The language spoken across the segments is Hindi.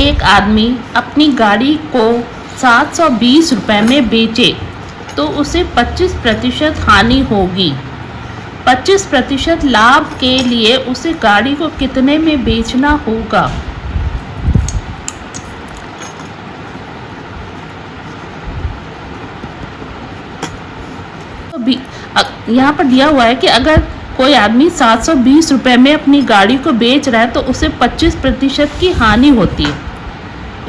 एक आदमी अपनी गाड़ी को 720 रुपये में बेचे तो उसे 25% हानि होगी। 25% लाभ के लिए उसे गाड़ी को कितने में बेचना होगा? तो यहाँ पर दिया हुआ है कि अगर कोई आदमी 720 रुपये में अपनी गाड़ी को बेच रहा है तो उसे 25% की हानि होती है।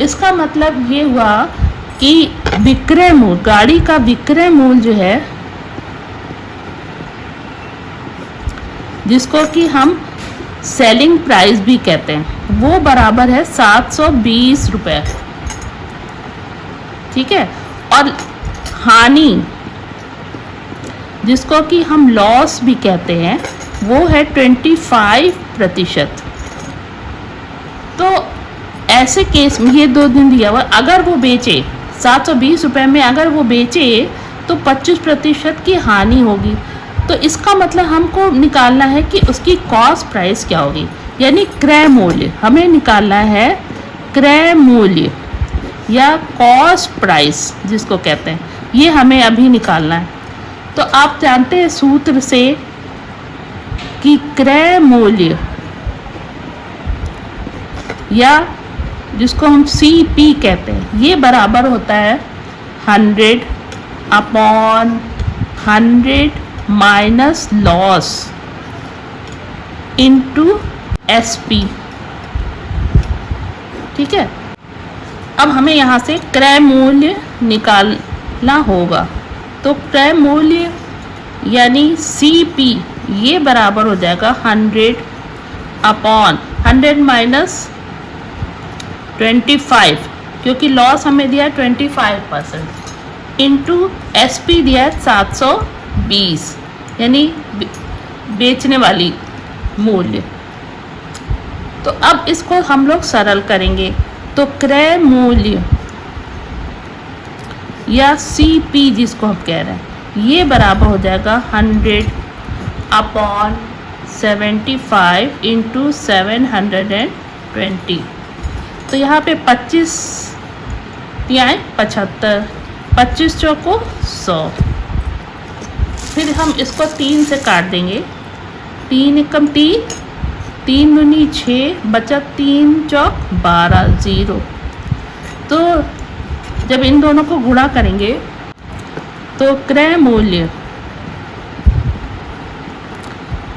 इसका मतलब ये हुआ कि विक्रय मूल्य, गाड़ी का विक्रय मूल्य जो है, जिसको कि हम सेलिंग प्राइस भी कहते हैं, वो बराबर है 720 रुपये। ठीक है। और हानि, जिसको कि हम लॉस भी कहते हैं, वो है 25%। तो ऐसे केस में ये 2 दिन दिया हुआ, अगर वो बेचे 720 रुपये में, अगर वो बेचे तो 25% की हानि होगी। तो इसका मतलब हमको निकालना है कि उसकी कॉस्ट प्राइस क्या होगी, यानी क्रय मूल्य। हमें निकालना है क्रय मूल्य या कॉस्ट प्राइस जिसको कहते हैं, ये हमें अभी निकालना है। तो आप जानते हैं सूत्र से कि क्रय मूल्य या जिसको हम CP कहते हैं, ये बराबर होता है 100/100 माइनस लॉस इंटू SP। ठीक है। अब हमें यहाँ से क्रय मूल्य निकालना होगा। तो क्रय मूल्य यानी CP ये बराबर हो जाएगा 100/100 माइनस 25, क्योंकि लॉस हमें दिया है 25%, इंटू SP दिया है 720, यानी बेचने वाली मूल्य। तो अब इसको हम लोग सरल करेंगे। तो क्रय मूल्य या CP जिसको हम कह रहे हैं, ये बराबर हो जाएगा 100/75 इंटू 720। तो यहाँ पे 25 या 75, 25 चौको 100। फिर हम इसको 3 से काट देंगे। 3 एकम 3, 3 दूनी 6, बचा 3 चौक 12, 0। तो जब इन दोनों को गुणा करेंगे तो क्रय मूल्य,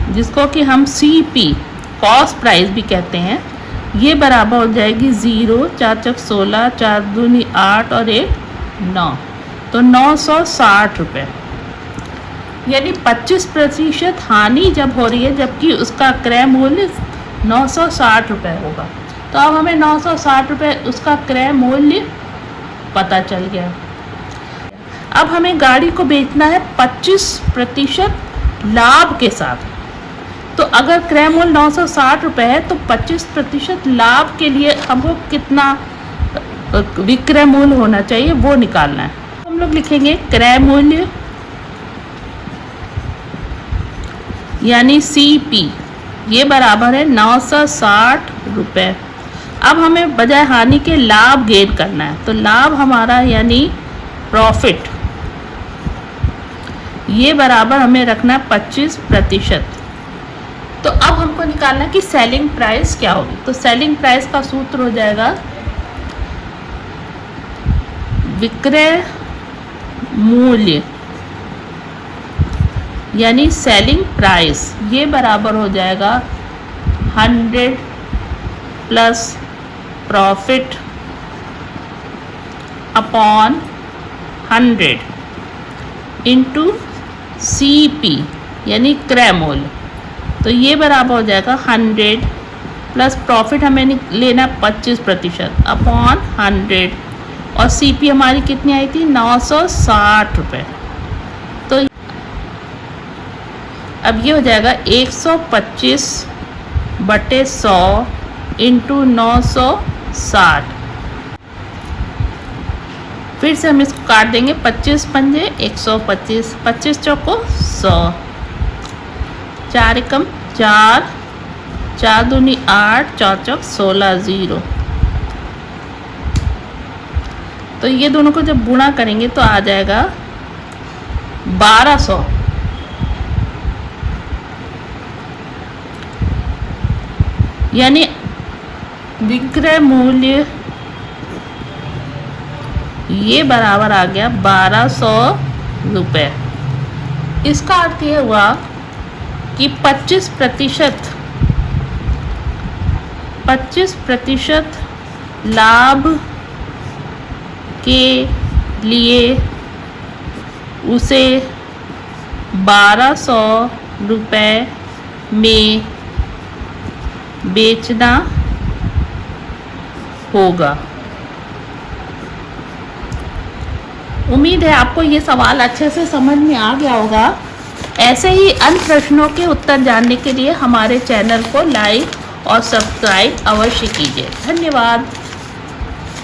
जिसको कि हम CP कॉस्ट प्राइस भी कहते हैं, ये बराबर हो जाएगी 0, 4 चौक 16, 4 दूनी 8 और 1 9। तो 960 रुपये, यानी 25% हानि जब हो रही है, जबकि उसका क्रय मूल्य 960 रुपये होगा। तो अब हमें 960 रुपये उसका क्रय मूल्य पता चल गया। अब हमें गाड़ी को बेचना है 25% लाभ के साथ। तो अगर क्रय मूल्य 960 रुपये है तो 25% लाभ के लिए हमको कितना विक्रय मूल्य होना चाहिए वो निकालना है। हम लोग लिखेंगे क्रय मूल्य यानी CP ये बराबर है 960 रुपये। अब हमें बजाय हानि के लाभ गेन करना है। तो लाभ हमारा यानी प्रॉफिट, ये बराबर हमें रखना है 25%। तो अब हमको निकालना है कि सेलिंग प्राइस क्या होगी। तो सेलिंग प्राइस का सूत्र हो जाएगा विक्रय मूल्य यानी सेलिंग प्राइस, ये बराबर हो जाएगा 100 plus profit upon 100 into CP यानी क्रय मूल्य। तो ये बराबर हो जाएगा 100 प्लस प्रॉफिट हमें लेना 25% अपॉन 100, और CP हमारी कितनी आई थी 960 रुपये। तो अब ये हो जाएगा 125/100 इंटू 960। फिर से हम इसको काट देंगे, 25 पंजे 125, 25 चौको 100, 4 एकम 4, 4 दूनी 8, 4 चौक 16, 0। तो ये दोनों को जब गुणा करेंगे तो आ जाएगा 1200। यानी विक्रय मूल्य ये बराबर आ गया 1200 रुपये। इसका अर्थ ये हुआ कि 25% लाभ के लिए उसे 1200 रुपये में बेचना होगा। उम्मीद है आपको ये सवाल अच्छे से समझ में आ गया होगा। ऐसे ही अन्य प्रश्नों के उत्तर जानने के लिए हमारे चैनल को लाइक और सब्सक्राइब अवश्य कीजिए। धन्यवाद।